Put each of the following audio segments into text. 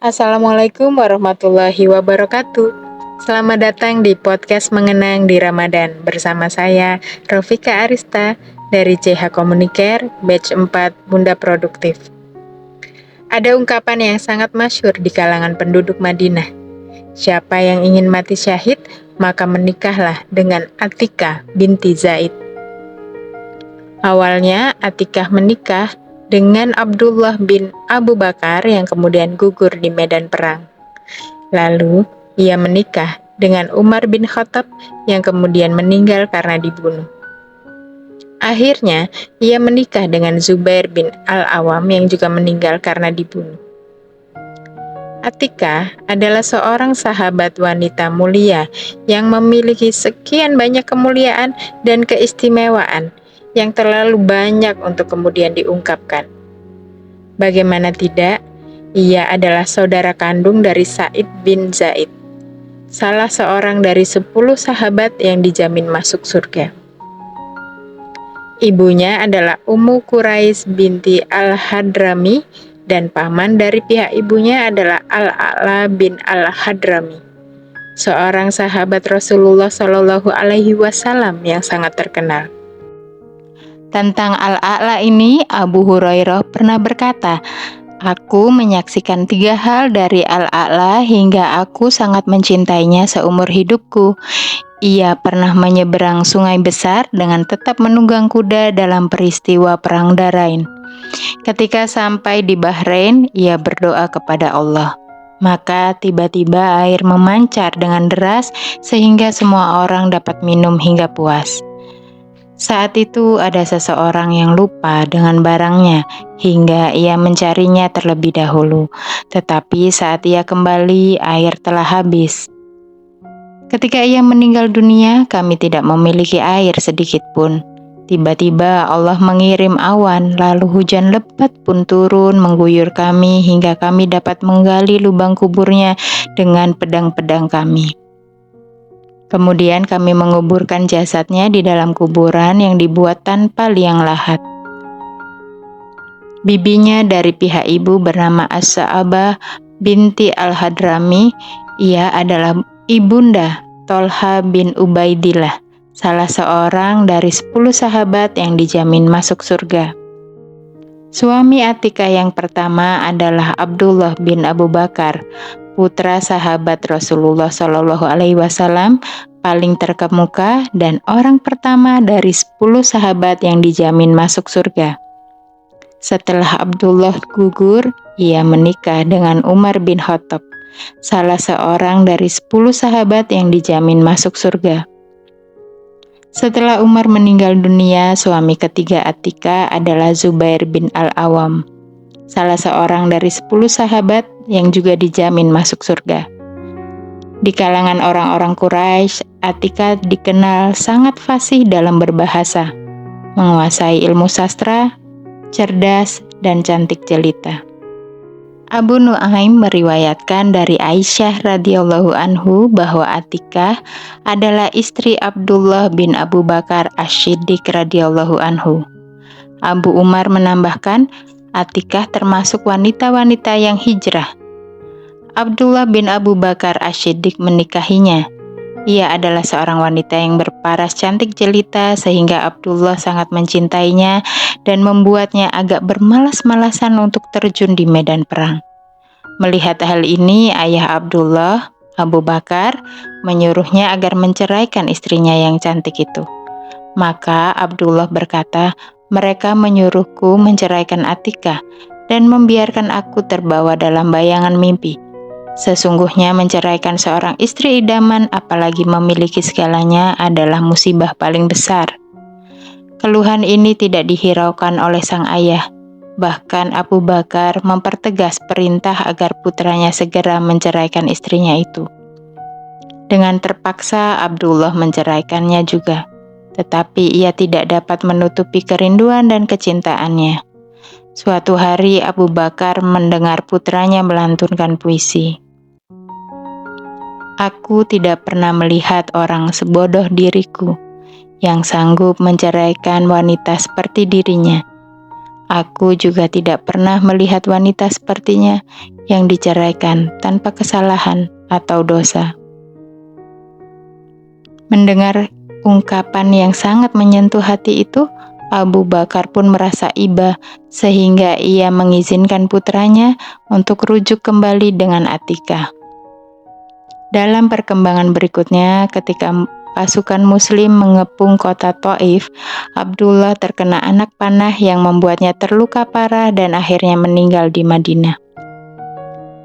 Assalamualaikum warahmatullahi wabarakatuh. Selamat datang di podcast Mengenang di Ramadan bersama saya, Rofika Arista dari CH Communicare, Batch 4 Bunda Produktif. Ada ungkapan yang sangat masyhur di kalangan penduduk Madinah. Siapa yang ingin mati syahid, maka menikahlah dengan Atikah binti Zaid. Awalnya Atikah menikah dengan Abdullah bin Abu Bakar yang kemudian gugur di medan perang. Lalu, ia menikah dengan Umar bin Khattab yang kemudian meninggal karena dibunuh. Akhirnya, ia menikah dengan Zubair bin Al-Awam yang juga meninggal karena dibunuh. Atikah adalah seorang sahabat wanita mulia yang memiliki sekian banyak kemuliaan dan keistimewaan yang terlalu banyak untuk kemudian diungkapkan. Bagaimana tidak, ia adalah saudara kandung dari Sa'id bin Zaid, salah seorang dari 10 sahabat yang dijamin masuk surga. Ibunya adalah Ummu Quraisy binti Al-Hadrami dan paman dari pihak ibunya adalah Al-A'la bin Al-Hadrami, seorang sahabat Rasulullah Shallallahu Alaihi Wasallam yang sangat terkenal. Tentang Al-A'la ini, Abu Hurairah pernah berkata, "Aku menyaksikan 3 hal dari Al-A'la hingga aku sangat mencintainya seumur hidupku. Ia pernah menyeberang sungai besar dengan tetap menunggang kuda dalam peristiwa Perang Darain. Ketika sampai di Bahrain, ia berdoa kepada Allah. Maka tiba-tiba air memancar dengan deras sehingga semua orang dapat minum hingga puas. Saat itu ada seseorang yang lupa dengan barangnya hingga ia mencarinya terlebih dahulu. Tetapi saat ia kembali, air telah habis. Ketika ia meninggal dunia, kami tidak memiliki air sedikit pun. Tiba-tiba Allah mengirim awan, lalu hujan lebat pun turun mengguyur kami hingga kami dapat menggali lubang kuburnya dengan pedang-pedang kami. Kemudian kami menguburkan jasadnya di dalam kuburan yang dibuat tanpa liang lahat. Bibinya dari pihak ibu bernama As-Sa'abah binti Al-Hadrami. Ia adalah ibunda Tolha bin Ubaidillah, salah seorang dari 10 sahabat yang dijamin masuk surga. Suami Atikah yang pertama adalah Abdullah bin Abu Bakar, putra sahabat Rasulullah Shallallahu Alaihi Wasallam, paling terkemuka dan orang pertama dari 10 sahabat yang dijamin masuk surga. Setelah Abdullah gugur, ia menikah dengan Umar bin Khattab, salah seorang dari 10 sahabat yang dijamin masuk surga. Setelah Umar meninggal dunia, suami ketiga Atikah adalah Zubair bin Al-Awam, salah seorang dari 10 sahabat yang juga dijamin masuk surga. Di kalangan orang-orang Quraisy, Atikah dikenal sangat fasih dalam berbahasa, menguasai ilmu sastra, cerdas, dan cantik jelita. Abu Nu'aim meriwayatkan dari Aisyah radhiyallahu anhu bahwa Atikah adalah istri Abdullah bin Abu Bakar Asy-Syiddiq radhiyallahu anhu. Abu Umar menambahkan, Atikah termasuk wanita-wanita yang hijrah. Abdullah bin Abu Bakar Asy-Syiddiq menikahinya. Ia adalah seorang wanita yang berparas cantik jelita sehingga Abdullah sangat mencintainya dan membuatnya agak bermalas-malasan untuk terjun di medan perang. Melihat hal ini, ayah Abdullah, Abu Bakar, menyuruhnya agar menceraikan istrinya yang cantik itu. Maka Abdullah berkata, "Mereka menyuruhku menceraikan Atikah dan membiarkan aku terbawa dalam bayangan mimpi. Sesungguhnya menceraikan seorang istri idaman apalagi memiliki segalanya adalah musibah paling besar." Keluhan ini tidak dihiraukan oleh sang ayah. Bahkan Abu Bakar mempertegas perintah agar putranya segera menceraikan istrinya itu. Dengan terpaksa Abdullah menceraikannya juga, tetapi ia tidak dapat menutupi kerinduan dan kecintaannya. Suatu hari Abu Bakar mendengar putranya melantunkan puisi. "Aku tidak pernah melihat orang sebodoh diriku yang sanggup menceraikan wanita seperti dirinya. Aku juga tidak pernah melihat wanita sepertinya yang diceraikan tanpa kesalahan atau dosa. Mendengar ungkapan yang sangat menyentuh hati itu, Abu Bakar pun merasa iba sehingga ia mengizinkan putranya untuk rujuk kembali dengan Atikah. Dalam perkembangan berikutnya, ketika pasukan muslim mengepung kota Thaif, Abdullah terkena anak panah yang membuatnya terluka parah dan akhirnya meninggal di Madinah.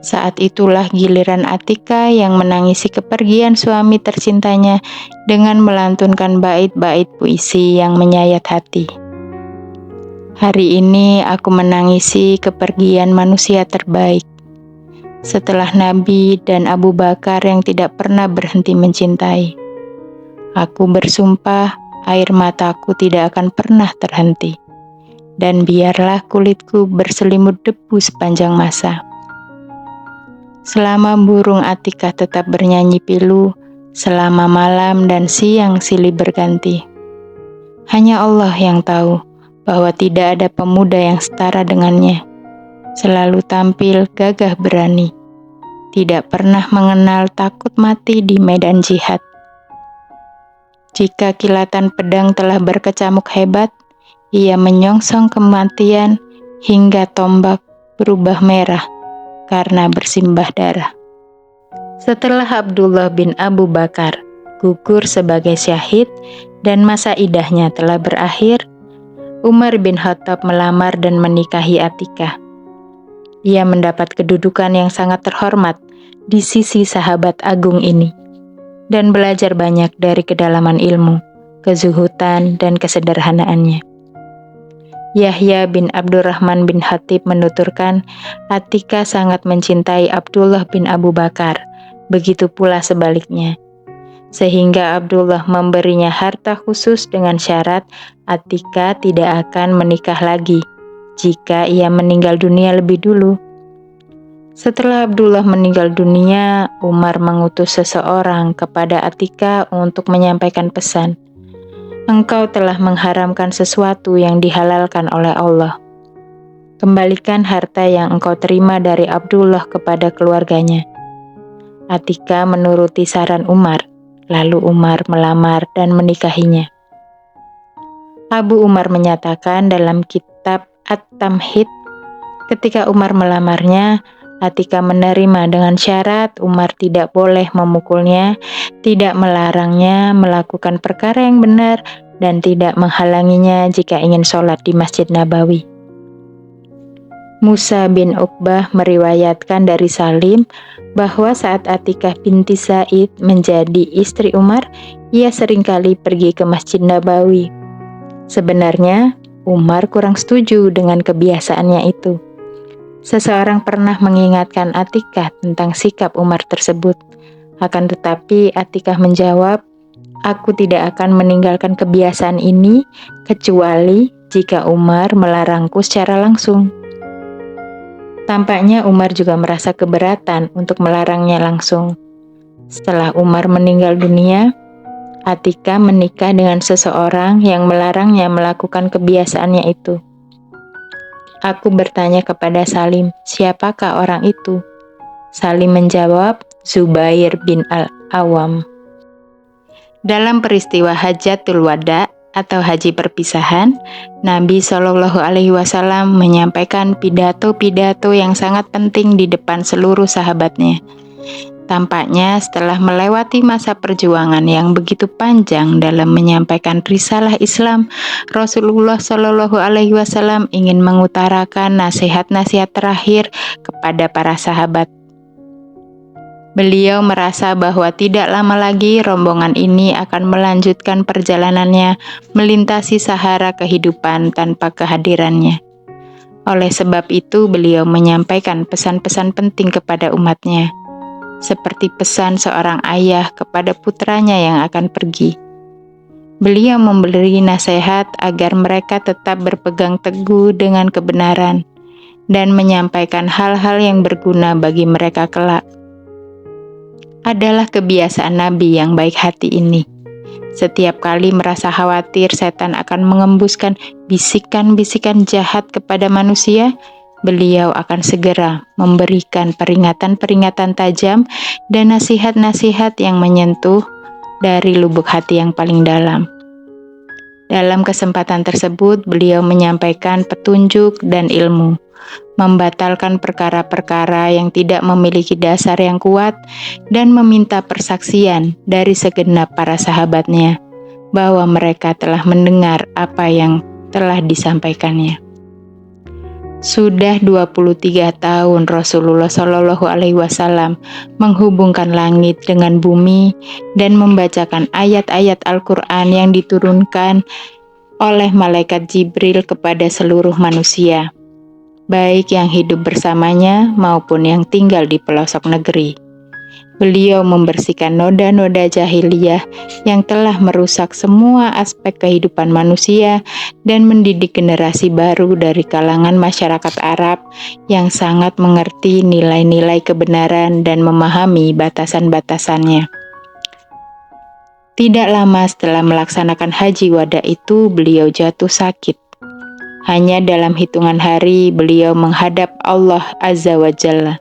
Saat itulah giliran Atikah yang menangisi kepergian suami tercintanya dengan melantunkan bait-bait puisi yang menyayat hati. Hari ini aku menangisi kepergian manusia terbaik. Setelah Nabi dan Abu Bakar yang tidak pernah berhenti mencintai. Aku bersumpah air mataku tidak akan pernah terhenti. Dan biarlah kulitku berselimut debu sepanjang masa. Selama burung Atikah tetap bernyanyi pilu, selama malam dan siang silih berganti. Hanya Allah yang tahu bahwa tidak ada pemuda yang setara dengannya. Selalu tampil gagah berani, tidak pernah mengenal takut mati di medan jihad. Jika kilatan pedang telah berkecamuk hebat, ia menyongsong kematian hingga tombak berubah merah karena bersimbah darah. Setelah Abdullah bin Abu Bakar gugur sebagai syahid dan masa idahnya telah berakhir, Umar bin Khattab melamar dan menikahi Atikah. Ia mendapat kedudukan yang sangat terhormat di sisi sahabat agung ini dan belajar banyak dari kedalaman ilmu, kezuhudan, dan kesederhanaannya. Yahya bin Abdurrahman bin Hatib menuturkan, Atikah sangat mencintai Abdullah bin Abu Bakar, begitu pula sebaliknya. Sehingga Abdullah memberinya harta khusus dengan syarat Atikah tidak akan menikah lagi jika ia meninggal dunia lebih dulu. Setelah Abdullah meninggal dunia, Umar mengutus seseorang kepada Atikah untuk menyampaikan pesan. Engkau telah mengharamkan sesuatu yang dihalalkan oleh Allah. Kembalikan harta yang engkau terima dari Abdullah kepada keluarganya. Atikah menuruti saran Umar, lalu Umar melamar dan menikahinya. Abu Umar menyatakan dalam kitab At-Tamhid, ketika Umar melamarnya, Atikah menerima dengan syarat Umar tidak boleh memukulnya, tidak melarangnya melakukan perkara yang benar, dan tidak menghalanginya jika ingin sholat di Masjid Nabawi. Musa bin Uqbah meriwayatkan dari Salim bahwa saat Atikah binti Zaid menjadi istri Umar, ia seringkali pergi ke Masjid Nabawi. Sebenarnya, Umar kurang setuju dengan kebiasaannya itu. Seseorang pernah mengingatkan Atikah tentang sikap Umar tersebut. Akan tetapi Atikah menjawab, aku tidak akan meninggalkan kebiasaan ini kecuali jika Umar melarangku secara langsung. Tampaknya Umar juga merasa keberatan untuk melarangnya langsung. Setelah Umar meninggal dunia, Atikah menikah dengan seseorang yang melarangnya melakukan kebiasaannya itu. Aku bertanya kepada Salim, siapakah orang itu? Salim menjawab, Zubair bin Al-Awam. Dalam peristiwa Hajatul Wada atau haji perpisahan, Nabi Shallallahu Alaihi Wasallam menyampaikan pidato-pidato yang sangat penting di depan seluruh sahabatnya. Tampaknya setelah melewati masa perjuangan yang begitu panjang dalam menyampaikan risalah Islam, Rasulullah Shallallahu Alaihi Wasallam ingin mengutarakan nasihat-nasihat terakhir kepada para sahabat. Beliau merasa bahwa tidak lama lagi rombongan ini akan melanjutkan perjalanannya melintasi Sahara kehidupan tanpa kehadirannya. Oleh sebab itu, beliau menyampaikan pesan-pesan penting kepada umatnya, seperti pesan seorang ayah kepada putranya yang akan pergi. Beliau memberi nasihat agar mereka tetap berpegang teguh dengan kebenaran dan menyampaikan hal-hal yang berguna bagi mereka kelak. Adalah kebiasaan Nabi yang baik hati ini. Setiap kali merasa khawatir setan akan mengembuskan bisikan-bisikan jahat kepada manusia, beliau akan segera memberikan peringatan-peringatan tajam dan nasihat-nasihat yang menyentuh dari lubuk hati yang paling dalam. Dalam kesempatan tersebut, beliau menyampaikan petunjuk dan ilmu, membatalkan perkara-perkara yang tidak memiliki dasar yang kuat, dan meminta persaksian dari segenap para sahabatnya bahwa mereka telah mendengar apa yang telah disampaikannya. Sudah 23 tahun Rasulullah Shallallahu Alaihi Wasallam menghubungkan langit dengan bumi dan membacakan ayat-ayat Al-Quran yang diturunkan oleh malaikat Jibril kepada seluruh manusia, baik yang hidup bersamanya maupun yang tinggal di pelosok negeri. Beliau membersihkan noda-noda jahiliyah yang telah merusak semua aspek kehidupan manusia dan mendidik generasi baru dari kalangan masyarakat Arab yang sangat mengerti nilai-nilai kebenaran dan memahami batasan-batasannya. Tidak lama setelah melaksanakan haji wada itu, beliau jatuh sakit. Hanya dalam hitungan hari, beliau menghadap Allah Azza wa Jalla.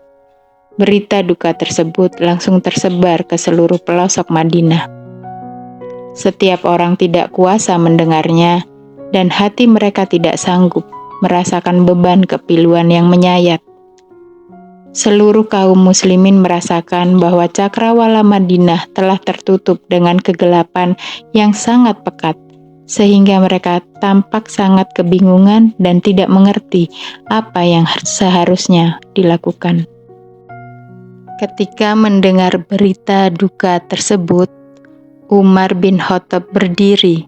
Berita duka tersebut langsung tersebar ke seluruh pelosok Madinah. Setiap orang tidak kuasa mendengarnya, dan hati mereka tidak sanggup merasakan beban kepiluan yang menyayat. Seluruh kaum muslimin merasakan bahwa cakrawala Madinah telah tertutup dengan kegelapan yang sangat pekat, sehingga mereka tampak sangat kebingungan dan tidak mengerti apa yang seharusnya dilakukan. Ketika mendengar berita duka tersebut, Umar bin Khattab berdiri.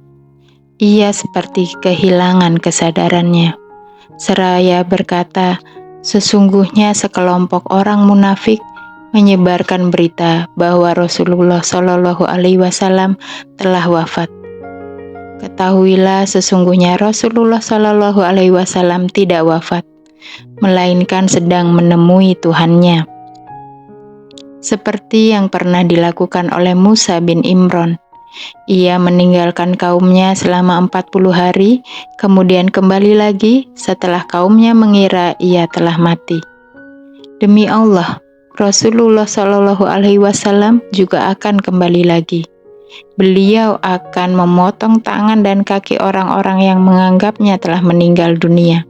Ia seperti kehilangan kesadarannya. Seraya berkata, sesungguhnya sekelompok orang munafik menyebarkan berita bahwa Rasulullah Shallallahu Alaihi Wasallam telah wafat. Ketahuilah, sesungguhnya Rasulullah Shallallahu Alaihi Wasallam tidak wafat, melainkan sedang menemui Tuhannya. Seperti yang pernah dilakukan oleh Musa bin Imran. Ia meninggalkan kaumnya selama 40 hari, kemudian kembali lagi setelah kaumnya mengira ia telah mati. Demi Allah, Rasulullah Shallallahu Alaihi Wasallam juga akan kembali lagi. Beliau akan memotong tangan dan kaki orang-orang yang menganggapnya telah meninggal dunia.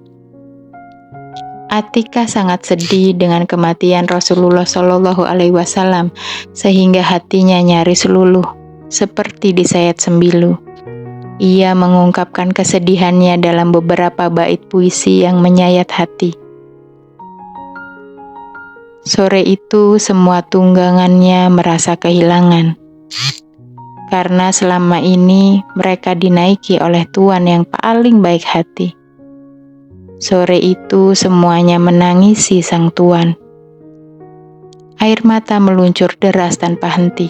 Atikah sangat sedih dengan kematian Rasulullah Shallallahu Alaihi Wasallam sehingga hatinya nyaris luluh, seperti disayat sembilu. Ia mengungkapkan kesedihannya dalam beberapa bait puisi yang menyayat hati. Sore itu semua tunggangannya merasa kehilangan, karena selama ini mereka dinaiki oleh Tuhan yang paling baik hati. Sore itu semuanya menangisi sang tuan. Air mata meluncur deras tanpa henti.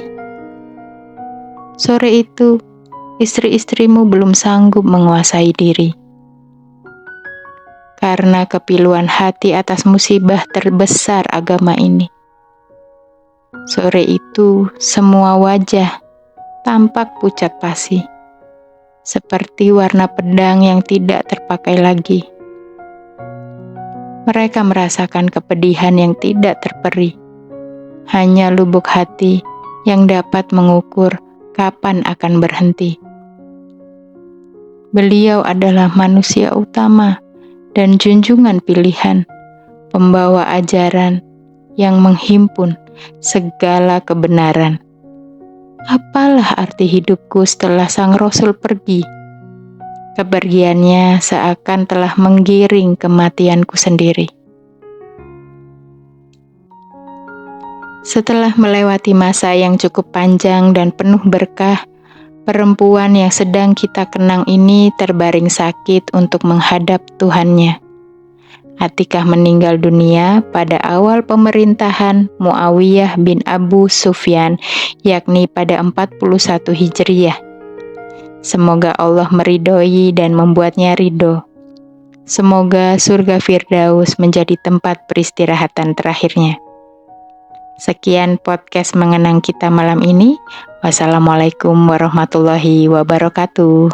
Sore itu, istri-istrimu belum sanggup menguasai diri. Karena kepiluan hati atas musibah terbesar agama ini. Sore itu, semua wajah tampak pucat pasi, seperti warna pedang yang tidak terpakai lagi. Mereka merasakan kepedihan yang tidak terperi. Hanya lubuk hati yang dapat mengukur kapan akan berhenti. Beliau adalah manusia utama dan junjungan pilihan, pembawa ajaran yang menghimpun segala kebenaran. Apalah arti hidupku setelah sang Rasul pergi? Kepergiannya seakan telah menggiring kematianku sendiri. Setelah melewati masa yang cukup panjang dan penuh berkah, perempuan yang sedang kita kenang ini terbaring sakit untuk menghadap Tuhannya. Atikah meninggal dunia pada awal pemerintahan Muawiyah bin Abu Sufyan, yakni pada 41 Hijriyah. Semoga Allah meridhoi dan membuatnya ridho. Semoga surga Firdaus menjadi tempat peristirahatan terakhirnya. Sekian podcast mengenang kita malam ini. Wassalamualaikum warahmatullahi wabarakatuh.